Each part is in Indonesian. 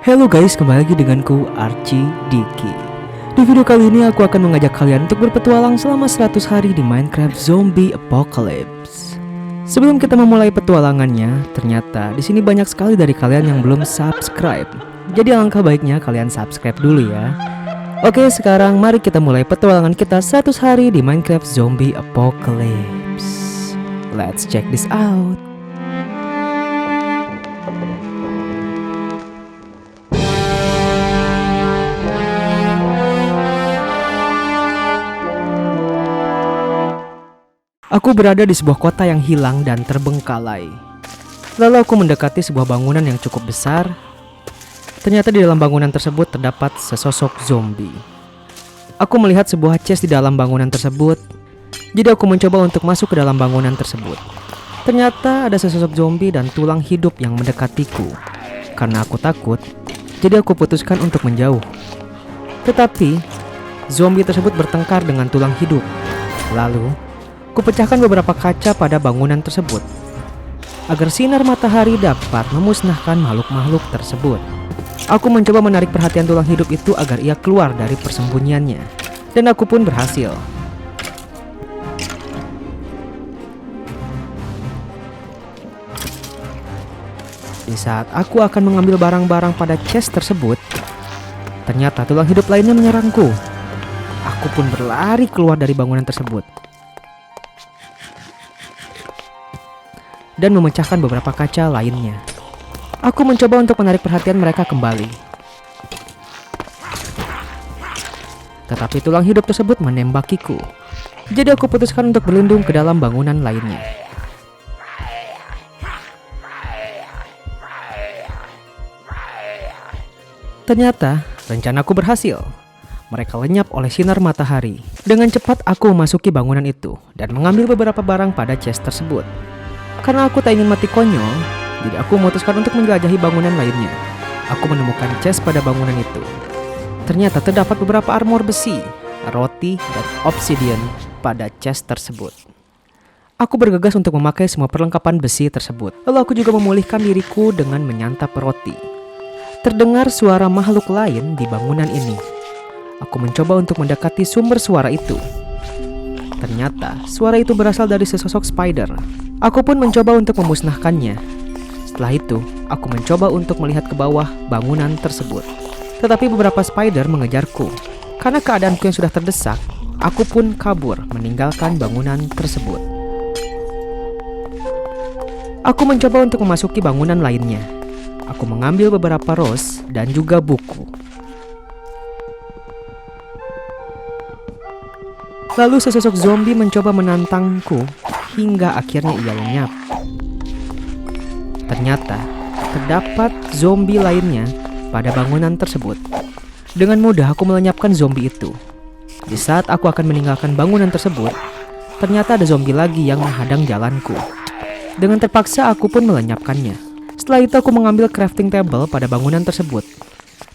Halo guys, kembali lagi denganku Archie Diki. Di video kali ini aku akan mengajak kalian untuk berpetualang selama 100 hari di Minecraft Zombie Apocalypse. Sebelum kita memulai petualangannya, ternyata di sini banyak sekali dari kalian yang belum subscribe. Jadi alangkah baiknya kalian subscribe dulu ya. Oke, sekarang mari kita mulai petualangan kita 100 hari di Minecraft Zombie Apocalypse. Let's check this out. Aku berada di sebuah kota yang hilang dan terbengkalai. Lalu aku mendekati sebuah bangunan yang cukup besar. Ternyata di dalam bangunan tersebut terdapat sesosok zombie. Aku melihat sebuah chest di dalam bangunan tersebut. Jadi aku mencoba untuk masuk ke dalam bangunan tersebut. Ternyata ada sesosok zombie dan tulang hidup yang mendekatiku. Karena aku takut, jadi aku putuskan untuk menjauh. Tetapi zombie tersebut bertengkar dengan tulang hidup. Lalu kupecahkan beberapa kaca pada bangunan tersebut agar sinar matahari dapat memusnahkan makhluk-makhluk tersebut. Aku mencoba menarik perhatian tulang hidup itu agar ia keluar dari persembunyiannya, dan aku pun berhasil. Di saat aku akan mengambil barang-barang pada chest tersebut, ternyata tulang hidup lainnya menyerangku. Aku pun berlari keluar dari bangunan tersebut dan memecahkan beberapa kaca lainnya. Aku mencoba untuk menarik perhatian mereka kembali. Tetapi tulang hidup tersebut menembakiku. Jadi aku putuskan untuk berlindung ke dalam bangunan lainnya. Ternyata rencanaku berhasil. Mereka lenyap oleh sinar matahari. Dengan cepat aku memasuki bangunan itu dan mengambil beberapa barang pada chest tersebut. Karena aku tak ingin mati konyol, jadi aku memutuskan untuk menjelajahi bangunan lainnya. Aku menemukan chest pada bangunan itu. Ternyata terdapat beberapa armor besi, roti, dan obsidian pada chest tersebut. Aku bergegas untuk memakai semua perlengkapan besi tersebut. Lalu aku juga memulihkan diriku dengan menyantap roti. Terdengar suara makhluk lain di bangunan ini. Aku mencoba untuk mendekati sumber suara itu. Ternyata suara itu berasal dari sesosok spider. Aku pun mencoba untuk memusnahkannya. Setelah itu, aku mencoba untuk melihat ke bawah bangunan tersebut. Tetapi beberapa spider mengejarku. Karena keadaanku yang sudah terdesak, aku pun kabur meninggalkan bangunan tersebut. Aku mencoba untuk memasuki bangunan lainnya. Aku mengambil beberapa rose dan juga buku. Lalu sesosok zombie mencoba menantangku hingga akhirnya ia lenyap. Ternyata terdapat zombie lainnya pada bangunan tersebut. Dengan mudah aku melenyapkan zombie itu. Di saat aku akan meninggalkan bangunan tersebut, ternyata ada zombie lagi yang menghadang jalanku. Dengan terpaksa aku pun melenyapkannya. Setelah itu aku mengambil crafting table pada bangunan tersebut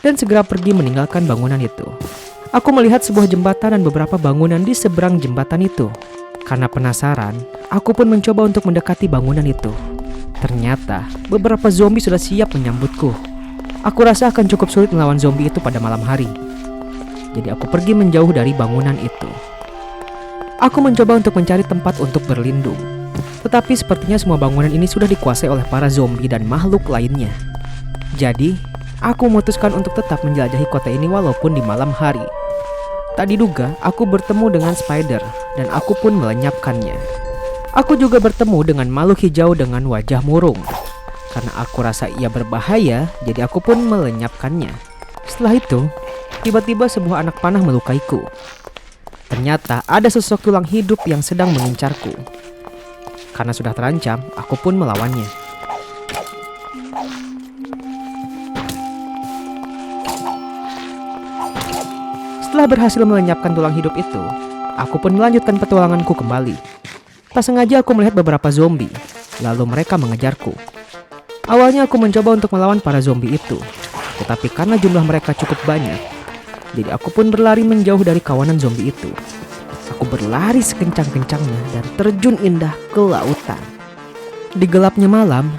dan segera pergi meninggalkan bangunan itu. Aku melihat sebuah jembatan dan beberapa bangunan di seberang jembatan itu. Karena penasaran, aku pun mencoba untuk mendekati bangunan itu. Ternyata beberapa zombie sudah siap menyambutku. Aku rasa akan cukup sulit melawan zombie itu pada malam hari. Jadi aku pergi menjauh dari bangunan itu. Aku mencoba untuk mencari tempat untuk berlindung. Tetapi sepertinya semua bangunan ini sudah dikuasai oleh para zombie dan makhluk lainnya. Jadi aku memutuskan untuk tetap menjelajahi kota ini walaupun di malam hari. Tak diduga, aku bertemu dengan spider dan aku pun melenyapkannya. Aku juga bertemu dengan makhluk hijau dengan wajah murung. Karena aku rasa ia berbahaya, jadi aku pun melenyapkannya. Setelah itu, tiba-tiba sebuah anak panah melukaiku. Ternyata ada sosok tulang hidup yang sedang mengincarku. Karena sudah terancam, aku pun melawannya. Setelah berhasil melenyapkan tulang hidup itu, aku pun melanjutkan petualanganku kembali. Tak sengaja aku melihat beberapa zombie, lalu mereka mengejarku. Awalnya aku mencoba untuk melawan para zombie itu, tetapi karena jumlah mereka cukup banyak, jadi aku pun berlari menjauh dari kawanan zombie itu. Aku berlari sekencang-kencangnya dan terjun indah ke lautan. Di gelapnya malam,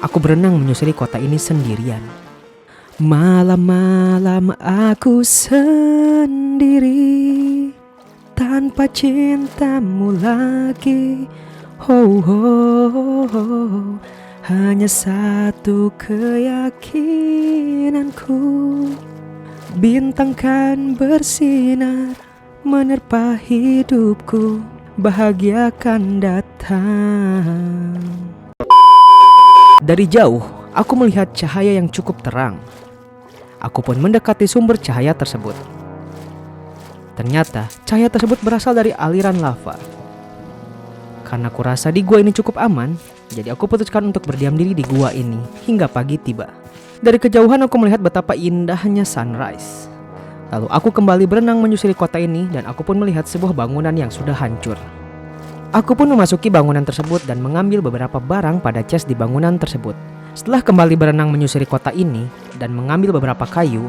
aku berenang menyusuri kota ini sendirian. Malam-malam aku sendiri tanpa cintamu lagi. Ho ho ho. Hanya satu keyakinanku, bintang kan bersinar menerpa hidupku, bahagia akan datang. Dari jauh, aku melihat cahaya yang cukup terang. Aku pun mendekati sumber cahaya tersebut. Ternyata cahaya tersebut berasal dari aliran lava. Karena aku rasa di gua ini cukup aman, jadi aku putuskan untuk berdiam diri di gua ini hingga pagi tiba. Dari kejauhan aku melihat betapa indahnya sunrise. Lalu aku kembali berenang menyusuri kota ini dan aku pun melihat sebuah bangunan yang sudah hancur. Aku pun memasuki bangunan tersebut dan mengambil beberapa barang pada chest di bangunan tersebut. Setelah kembali berenang menyusuri kota ini dan mengambil beberapa kayu,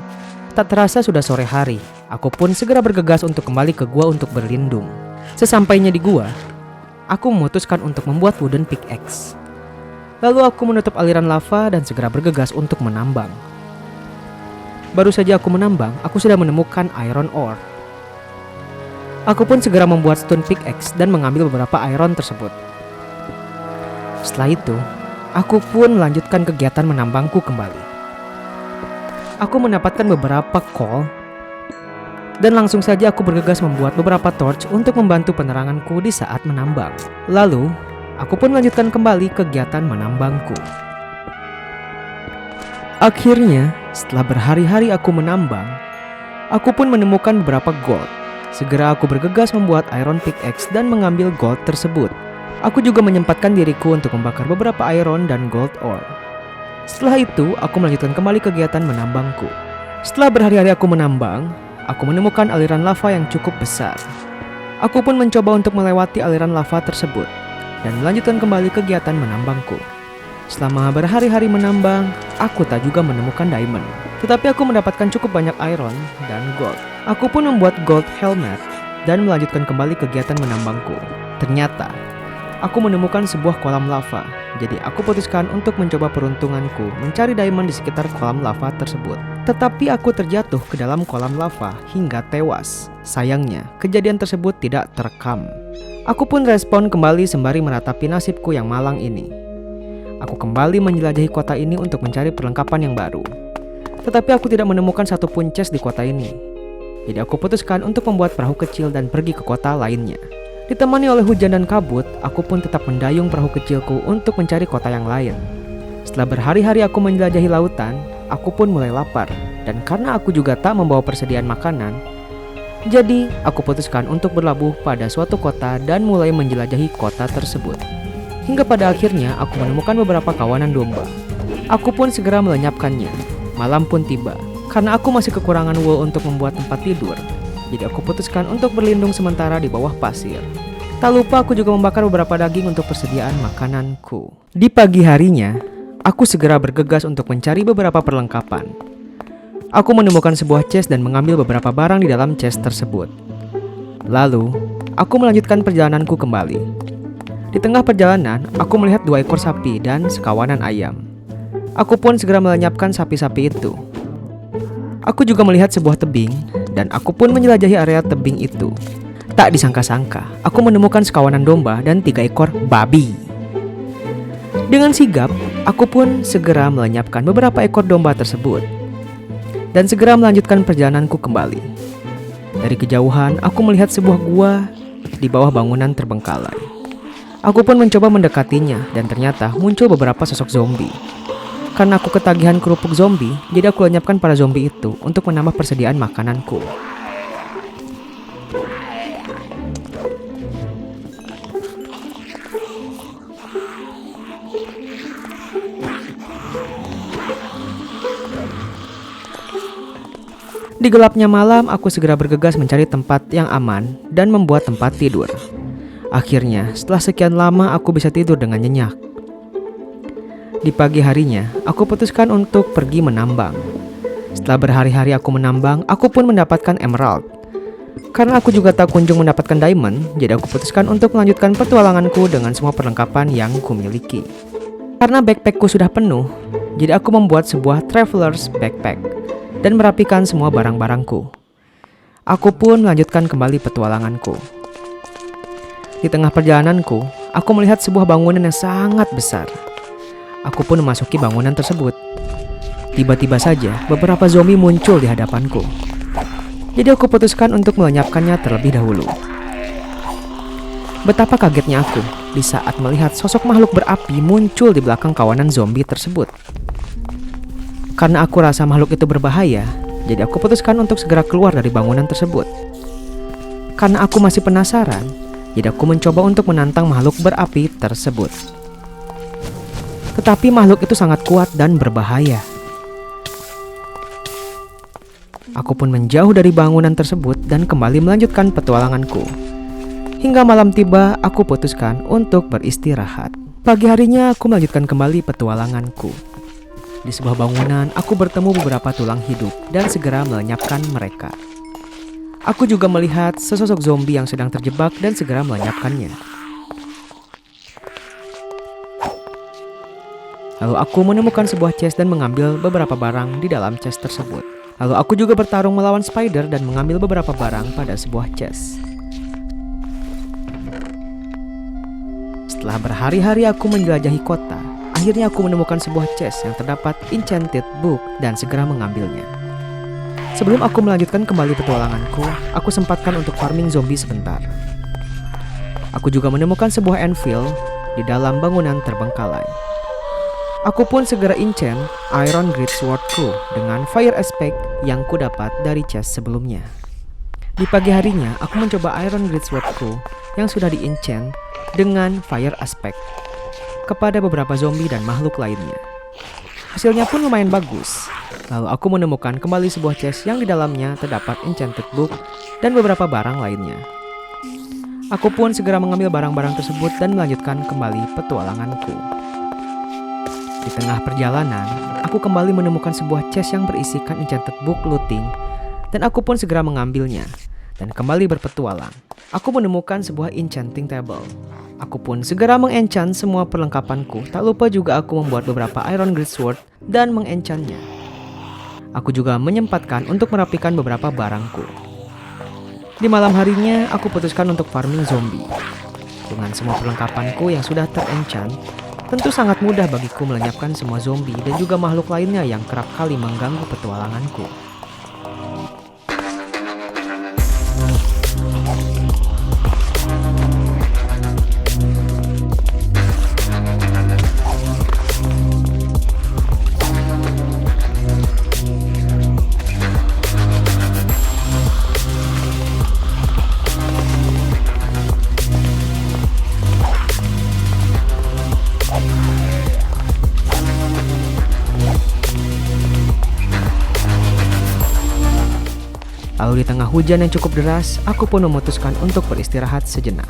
tak terasa sudah sore hari. Aku pun segera bergegas untuk kembali ke gua untuk berlindung. Sesampainya di gua, aku memutuskan untuk membuat wooden pickaxe. Lalu aku menutup aliran lava dan segera bergegas untuk menambang. Baru saja aku menambang, aku sudah menemukan iron ore. Aku pun segera membuat stone pickaxe dan mengambil beberapa iron tersebut. Setelah itu, aku pun melanjutkan kegiatan menambangku kembali. Aku mendapatkan beberapa coal dan langsung saja aku bergegas membuat beberapa torch untuk membantu peneranganku di saat menambang. Lalu, aku pun melanjutkan kembali kegiatan menambangku. Akhirnya, setelah berhari-hari aku menambang, aku pun menemukan beberapa gold. Segera aku bergegas membuat iron pickaxe dan mengambil gold tersebut. Aku juga menyempatkan diriku untuk membakar beberapa iron dan gold ore. Setelah itu, aku melanjutkan kembali kegiatan menambangku. Setelah berhari-hari aku menambang, aku menemukan aliran lava yang cukup besar. Aku pun mencoba untuk melewati aliran lava tersebut dan melanjutkan kembali kegiatan menambangku. Selama berhari-hari menambang, aku tak juga menemukan diamond. Tetapi aku mendapatkan cukup banyak iron dan gold. Aku pun membuat gold helmet dan melanjutkan kembali kegiatan menambangku. Ternyata, aku menemukan sebuah kolam lava. Jadi aku putuskan untuk mencoba peruntunganku mencari diamond di sekitar kolam lava tersebut. Tetapi aku terjatuh ke dalam kolam lava hingga tewas. Sayangnya, kejadian tersebut tidak terekam. Aku pun respon kembali sembari meratapi nasibku yang malang ini. Aku kembali menjelajahi kota ini untuk mencari perlengkapan yang baru. Tetapi aku tidak menemukan satupun chest di kota ini. Jadi aku putuskan untuk membuat perahu kecil dan pergi ke kota lainnya. Ditemani oleh hujan dan kabut, aku pun tetap mendayung perahu kecilku untuk mencari kota yang lain. Setelah berhari-hari aku menjelajahi lautan, aku pun mulai lapar. Dan karena aku juga tak membawa persediaan makanan, jadi aku putuskan untuk berlabuh pada suatu kota dan mulai menjelajahi kota tersebut. Hingga pada akhirnya aku menemukan beberapa kawanan domba. Aku pun segera melenyapkannya. Malam pun tiba. Karena aku masih kekurangan wool untuk membuat tempat tidur, jadi aku putuskan untuk berlindung sementara di bawah pasir. Tak lupa aku juga membakar beberapa daging untuk persediaan makananku. Di pagi harinya, aku segera bergegas untuk mencari beberapa perlengkapan. Aku menemukan sebuah chest dan mengambil beberapa barang di dalam chest tersebut. Lalu, aku melanjutkan perjalananku kembali. Di tengah perjalanan, aku melihat 2 ekor sapi dan sekawanan ayam. Aku pun segera melenyapkan sapi-sapi itu. Aku juga melihat sebuah tebing, dan aku pun menjelajahi area tebing itu. Tak disangka-sangka, aku menemukan sekawanan domba dan 3 ekor babi. Dengan sigap, aku pun segera melenyapkan beberapa ekor domba tersebut, dan segera melanjutkan perjalananku kembali. Dari kejauhan, aku melihat sebuah gua di bawah bangunan terbengkalai. Aku pun mencoba mendekatinya dan ternyata muncul beberapa sosok zombie. Karena aku ketagihan kerupuk zombie, jadi aku lenyapkan para zombie itu untuk menambah persediaan makananku. Di gelapnya malam, aku segera bergegas mencari tempat yang aman dan membuat tempat tidur. Akhirnya, setelah sekian lama aku bisa tidur dengan nyenyak. Di pagi harinya, aku putuskan untuk pergi menambang. Setelah berhari-hari aku menambang, aku pun mendapatkan emerald. Karena aku juga tak kunjung mendapatkan diamond, jadi aku putuskan untuk melanjutkan petualanganku dengan semua perlengkapan yang kumiliki. Karena backpackku sudah penuh, jadi aku membuat sebuah traveler's backpack dan merapikan semua barang-barangku. Aku pun melanjutkan kembali petualanganku. Di tengah perjalananku, aku melihat sebuah bangunan yang sangat besar. Aku pun memasuki bangunan tersebut. Tiba-tiba saja beberapa zombie muncul di hadapanku. Jadi aku putuskan untuk melenyapkannya terlebih dahulu. Betapa kagetnya aku di saat melihat sosok makhluk berapi muncul di belakang kawanan zombie tersebut. Karena aku rasa makhluk itu berbahaya, jadi aku putuskan untuk segera keluar dari bangunan tersebut. Karena aku masih penasaran, jadi aku mencoba untuk menantang makhluk berapi tersebut. Tetapi makhluk itu sangat kuat dan berbahaya. Aku pun menjauh dari bangunan tersebut dan kembali melanjutkan petualanganku. Hingga malam tiba, aku putuskan untuk beristirahat. Pagi harinya, aku melanjutkan kembali petualanganku. Di sebuah bangunan, aku bertemu beberapa tulang hidup dan segera melenyapkan mereka. Aku juga melihat sesosok zombie yang sedang terjebak dan segera melenyapkannya. Lalu aku menemukan sebuah chest dan mengambil beberapa barang di dalam chest tersebut. Lalu aku juga bertarung melawan spider dan mengambil beberapa barang pada sebuah chest. Setelah berhari-hari aku menjelajahi kota, akhirnya aku menemukan sebuah chest yang terdapat enchanted book dan segera mengambilnya. Sebelum aku melanjutkan kembali petualanganku, aku sempatkan untuk farming zombie sebentar. Aku juga menemukan sebuah anvil di dalam bangunan terbengkalai. Aku pun segera enchant Iron Greatswordku dengan fire aspect yang ku dapat dari chest sebelumnya. Di pagi harinya, aku mencoba Iron Greatswordku yang sudah di-enchant dengan fire aspect kepada beberapa zombie dan makhluk lainnya. Hasilnya pun lumayan bagus. Lalu aku menemukan kembali sebuah chest yang di dalamnya terdapat enchanted book dan beberapa barang lainnya. Aku pun segera mengambil barang-barang tersebut dan melanjutkan kembali petualanganku. Di tengah perjalanan, aku kembali menemukan sebuah chest yang berisikan enchanted book looting dan aku pun segera mengambilnya dan kembali berpetualang. Aku menemukan sebuah enchanting table. Aku pun segera mengenchant semua perlengkapanku. Tak lupa juga aku membuat beberapa Iron Greatsword dan mengenchantnya. Aku juga menyempatkan untuk merapikan beberapa barangku. Di malam harinya, aku putuskan untuk farming zombie. Dengan semua perlengkapanku yang sudah terenchant, tentu sangat mudah bagiku melenyapkan semua zombie dan juga makhluk lainnya yang kerap kali mengganggu petualanganku. Lalu di tengah hujan yang cukup deras, aku pun memutuskan untuk beristirahat sejenak.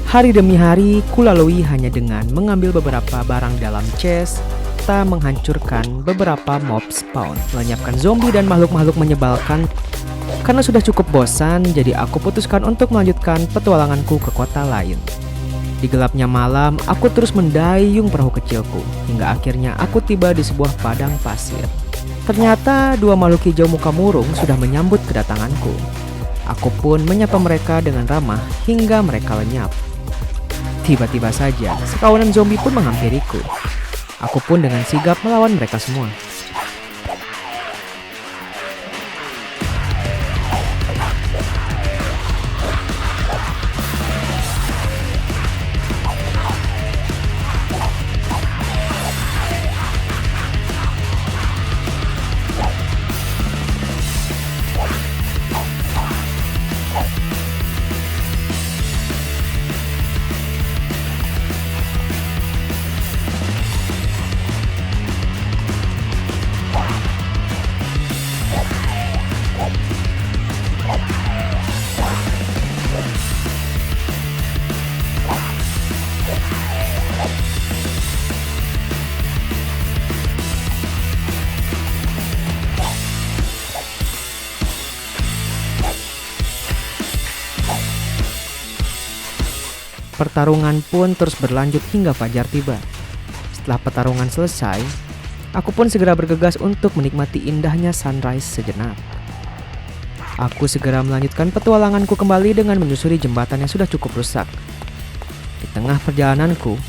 Hari demi hari, kulalui hanya dengan mengambil beberapa barang dalam chest, serta menghancurkan beberapa mob spawn, melenyapkan zombie dan makhluk-makhluk menyebalkan. Karena sudah cukup bosan, jadi aku putuskan untuk melanjutkan petualanganku ke kota lain. Di gelapnya malam, aku terus mendayung perahu kecilku, hingga akhirnya aku tiba di sebuah padang pasir. Ternyata dua makhluk hijau muka murung sudah menyambut kedatanganku. Aku pun menyapa mereka dengan ramah hingga mereka lenyap. Tiba-tiba saja, sekawanan zombie pun menghampiriku. Aku pun dengan sigap melawan mereka semua. Pertarungan pun terus berlanjut hingga fajar tiba. Setelah pertarungan selesai, aku pun segera bergegas untuk menikmati indahnya sunrise sejenak. Aku segera melanjutkan petualanganku kembali dengan menyusuri jembatan yang sudah cukup rusak. Di tengah perjalananku,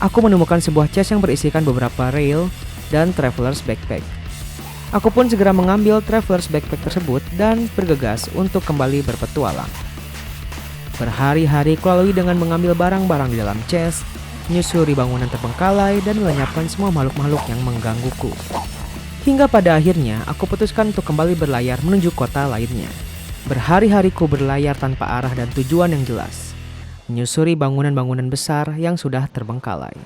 aku menemukan sebuah chest yang berisikan beberapa rail dan traveler's backpack. Aku pun segera mengambil traveler's backpack tersebut dan bergegas untuk kembali berpetualang. Berhari-hari kulalui dengan mengambil barang-barang di dalam chest, menyusuri bangunan terbengkalai, dan melenyapkan semua makhluk-makhluk yang menggangguku. Hingga pada akhirnya aku putuskan untuk kembali berlayar menuju kota lainnya. Berhari-hariku berlayar tanpa arah dan tujuan yang jelas, menyusuri bangunan-bangunan besar yang sudah terbengkalai.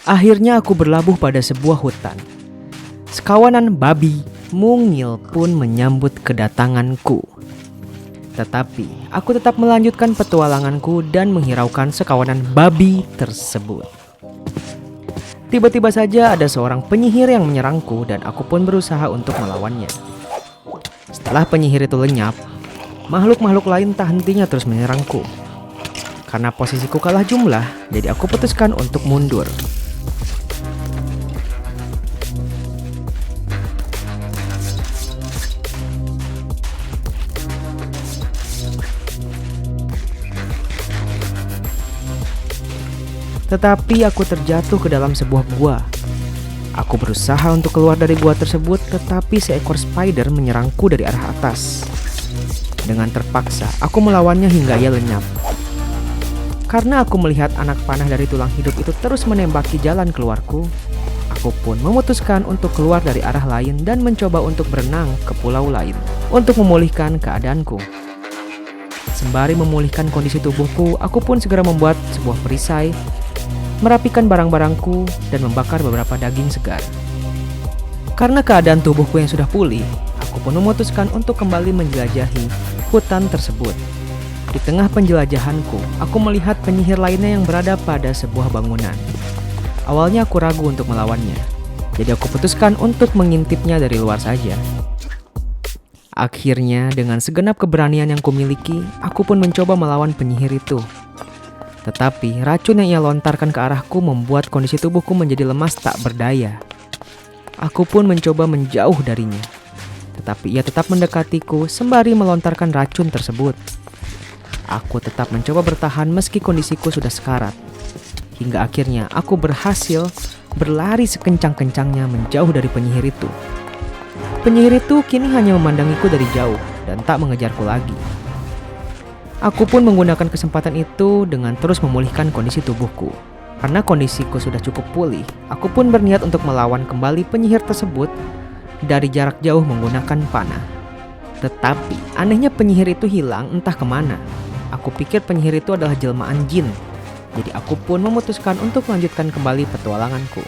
Akhirnya aku berlabuh pada sebuah hutan. Sekawanan babi mungil pun menyambut kedatanganku. Tetapi aku tetap melanjutkan petualanganku dan menghiraukan sekawanan babi tersebut. Tiba-tiba saja ada seorang penyihir yang menyerangku dan aku pun berusaha untuk melawannya. Setelah penyihir itu lenyap, makhluk-makhluk lain tak hentinya terus menyerangku. Karena posisiku kalah jumlah, jadi aku putuskan untuk mundur. Tetapi aku terjatuh ke dalam sebuah gua. Aku berusaha untuk keluar dari gua tersebut, tetapi seekor spider menyerangku dari arah atas. Dengan terpaksa, aku melawannya hingga ia lenyap. Karena aku melihat anak panah dari tulang hidup itu terus menembaki jalan keluarku, aku pun memutuskan untuk keluar dari arah lain dan mencoba untuk berenang ke pulau lain untuk memulihkan keadaanku. Sembari memulihkan kondisi tubuhku, aku pun segera membuat sebuah perisai, merapikan barang-barangku, dan membakar beberapa daging segar. Karena keadaan tubuhku yang sudah pulih, aku pun memutuskan untuk kembali menjelajahi hutan tersebut. Di tengah penjelajahanku, aku melihat penyihir lainnya yang berada pada sebuah bangunan. Awalnya aku ragu untuk melawannya, jadi aku putuskan untuk mengintipnya dari luar saja. Akhirnya, dengan segenap keberanian yang kumiliki, aku pun mencoba melawan penyihir itu. Tetapi racun yang ia lontarkan ke arahku membuat kondisi tubuhku menjadi lemas tak berdaya. Aku pun mencoba menjauh darinya. Tetapi ia tetap mendekatiku sembari melontarkan racun tersebut. Aku tetap mencoba bertahan meski kondisiku sudah sekarat. Hingga akhirnya aku berhasil berlari sekencang-kencangnya menjauh dari penyihir itu. Penyihir itu kini hanya memandangiku dari jauh dan tak mengejarku lagi. Aku pun menggunakan kesempatan itu dengan terus memulihkan kondisi tubuhku. Karena kondisiku sudah cukup pulih, aku pun berniat untuk melawan kembali penyihir tersebut dari jarak jauh menggunakan panah. Tetapi anehnya penyihir itu hilang entah kemana. Aku pikir penyihir itu adalah jelmaan jin. Jadi aku pun memutuskan untuk melanjutkan kembali petualanganku.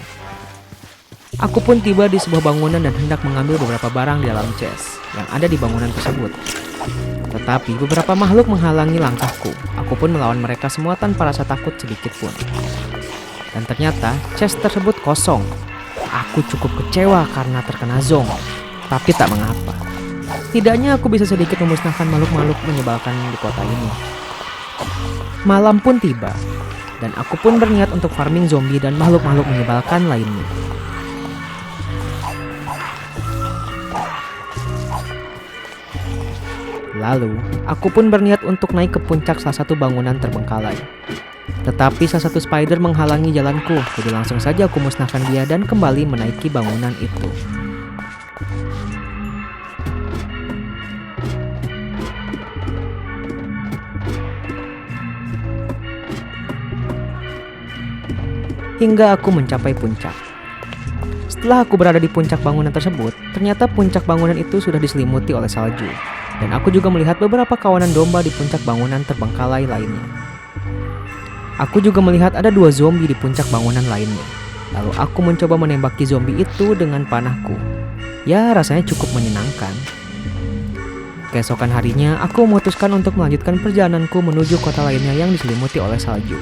Aku pun tiba di sebuah bangunan dan hendak mengambil beberapa barang di dalam chest yang ada di bangunan tersebut. Tetapi beberapa makhluk menghalangi langkahku. Aku pun melawan mereka semua tanpa rasa takut sedikit pun. Dan ternyata chest tersebut kosong. Aku cukup kecewa karena terkena zong. Tapi tak mengapa. Setidaknya aku bisa sedikit memusnahkan makhluk-makhluk menyebalkan di kota ini. Malam pun tiba. Dan aku pun berniat untuk farming zombie dan makhluk-makhluk menyebalkan lainnya. Lalu, aku pun berniat untuk naik ke puncak salah satu bangunan terbengkalai. Tetapi salah satu spider menghalangi jalanku, jadi langsung saja aku musnahkan dia dan kembali menaiki bangunan itu. Hingga aku mencapai puncak. Setelah aku berada di puncak bangunan tersebut, ternyata puncak bangunan itu sudah diselimuti oleh salju. Dan aku juga melihat beberapa kawanan domba di puncak bangunan terbengkalai lainnya. Aku juga melihat ada 2 zombie di puncak bangunan lainnya. Lalu aku mencoba menembaki zombie itu dengan panahku. Ya, rasanya cukup menyenangkan. Keesokan harinya, aku memutuskan untuk melanjutkan perjalananku menuju kota lainnya yang diselimuti oleh salju.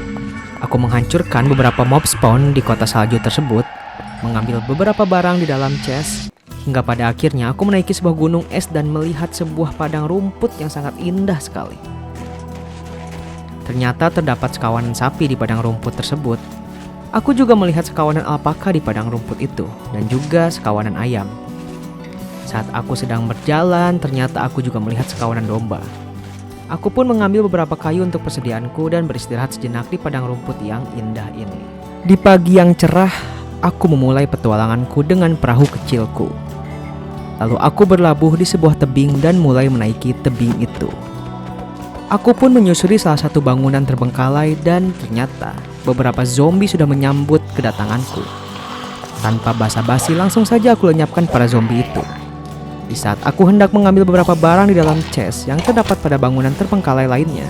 Aku menghancurkan beberapa mob spawn di kota salju tersebut, mengambil beberapa barang di dalam chest, hingga pada akhirnya aku menaiki sebuah gunung es dan melihat sebuah padang rumput yang sangat indah sekali. Ternyata terdapat sekawanan sapi di padang rumput tersebut. Aku juga melihat sekawanan alpaka di padang rumput itu, dan juga sekawanan ayam. Saat aku sedang berjalan, ternyata aku juga melihat sekawanan domba. Aku pun mengambil beberapa kayu untuk persediaanku dan beristirahat sejenak di padang rumput yang indah ini. Di pagi yang cerah, aku memulai petualanganku dengan perahu kecilku. Lalu aku berlabuh di sebuah tebing dan mulai menaiki tebing itu. Aku pun menyusuri salah satu bangunan terbengkalai dan ternyata beberapa zombie sudah menyambut kedatanganku. Tanpa basa-basi langsung saja aku lenyapkan para zombie itu. Di saat aku hendak mengambil beberapa barang di dalam chest yang terdapat pada bangunan terbengkalai lainnya,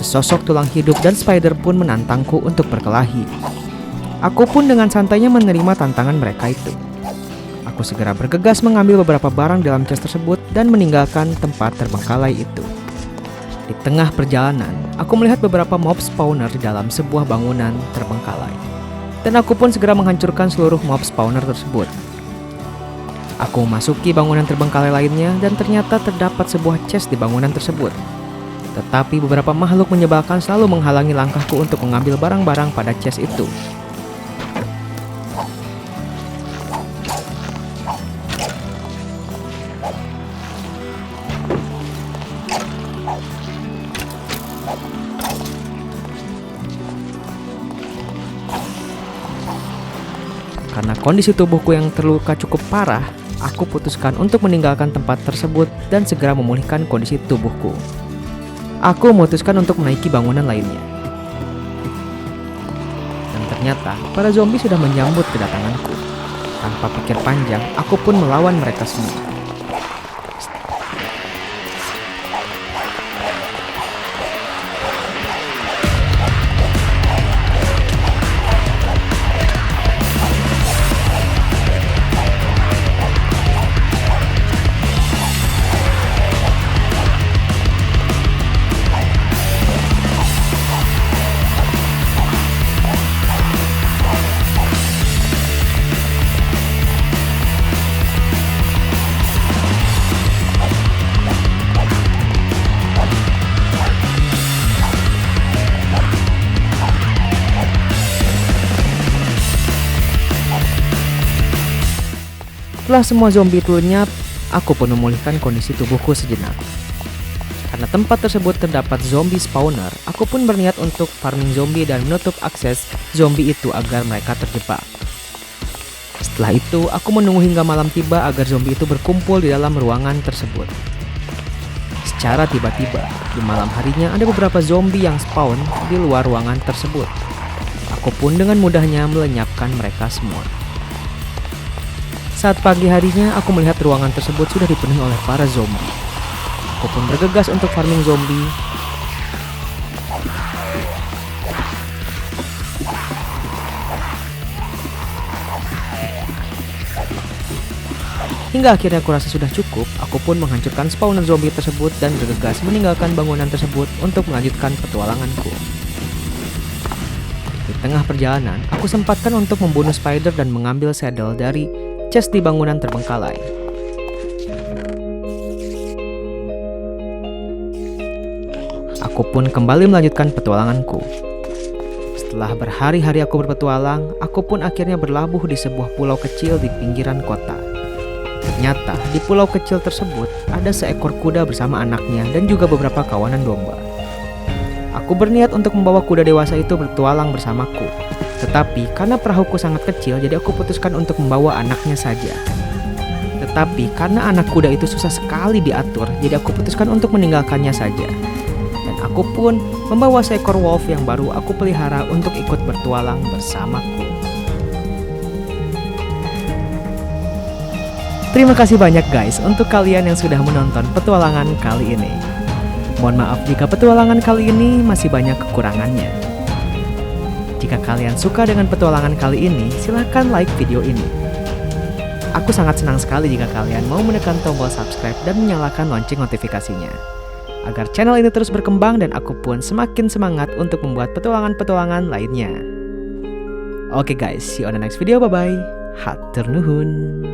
sesosok tulang hidup dan spider pun menantangku untuk berkelahi. Aku pun dengan santainya menerima tantangan mereka itu. Aku segera bergegas mengambil beberapa barang dalam chest tersebut dan meninggalkan tempat terbengkalai itu. Di tengah perjalanan, aku melihat beberapa mob spawner di dalam sebuah bangunan terbengkalai. Dan aku pun segera menghancurkan seluruh mob spawner tersebut. Aku memasuki bangunan terbengkalai lainnya dan ternyata terdapat sebuah chest di bangunan tersebut. Tetapi beberapa makhluk menyebalkan selalu menghalangi langkahku untuk mengambil barang-barang pada chest itu. Karena kondisi tubuhku yang terluka cukup parah, aku putuskan untuk meninggalkan tempat tersebut dan segera memulihkan kondisi tubuhku. Aku memutuskan untuk menaiki bangunan lainnya. Dan ternyata, para zombie sudah menyambut kedatanganku. Tanpa pikir panjang, aku pun melawan mereka semua. Setelah semua zombie itu lenyap, aku pun memulihkan kondisi tubuhku sejenak. Karena tempat tersebut terdapat zombie spawner, aku pun berniat untuk farming zombie dan menutup akses zombie itu agar mereka terjebak. Setelah itu, aku menunggu hingga malam tiba agar zombie itu berkumpul di dalam ruangan tersebut. Secara tiba-tiba, di malam harinya ada beberapa zombie yang spawn di luar ruangan tersebut. Aku pun dengan mudahnya melenyapkan mereka semua. Saat pagi harinya, aku melihat ruangan tersebut sudah dipenuhi oleh para zombie. Aku pun bergegas untuk farming zombie. Hingga akhirnya aku rasa sudah cukup, aku pun menghancurkan spawner zombie tersebut dan bergegas meninggalkan bangunan tersebut untuk melanjutkan petualanganku. Di tengah perjalanan, aku sempatkan untuk membunuh spider dan mengambil saddle dari chest di bangunan terbengkalai. Aku pun kembali melanjutkan petualanganku. Setelah berhari-hari aku berpetualang, aku pun akhirnya berlabuh di sebuah pulau kecil di pinggiran kota. Ternyata di pulau kecil tersebut ada seekor kuda bersama anaknya dan juga beberapa kawanan domba. Aku berniat untuk membawa kuda dewasa itu bertualang bersamaku. Tetapi karena perahuku sangat kecil, jadi aku putuskan untuk membawa anaknya saja. Tetapi karena anak kuda itu susah sekali diatur, jadi aku putuskan untuk meninggalkannya saja. Dan aku pun membawa seekor wolf yang baru aku pelihara untuk ikut bertualang bersamaku. Terima kasih banyak guys untuk kalian yang sudah menonton petualangan kali ini. Mohon maaf jika petualangan kali ini masih banyak kekurangannya. Jika kalian suka dengan petualangan kali ini, silahkan like video ini. Aku sangat senang sekali jika kalian mau menekan tombol subscribe dan menyalakan lonceng notifikasinya, agar channel ini terus berkembang dan aku pun semakin semangat untuk membuat petualangan-petualangan lainnya. Oke guys, see you on the next video, bye-bye. Hatur nuhun.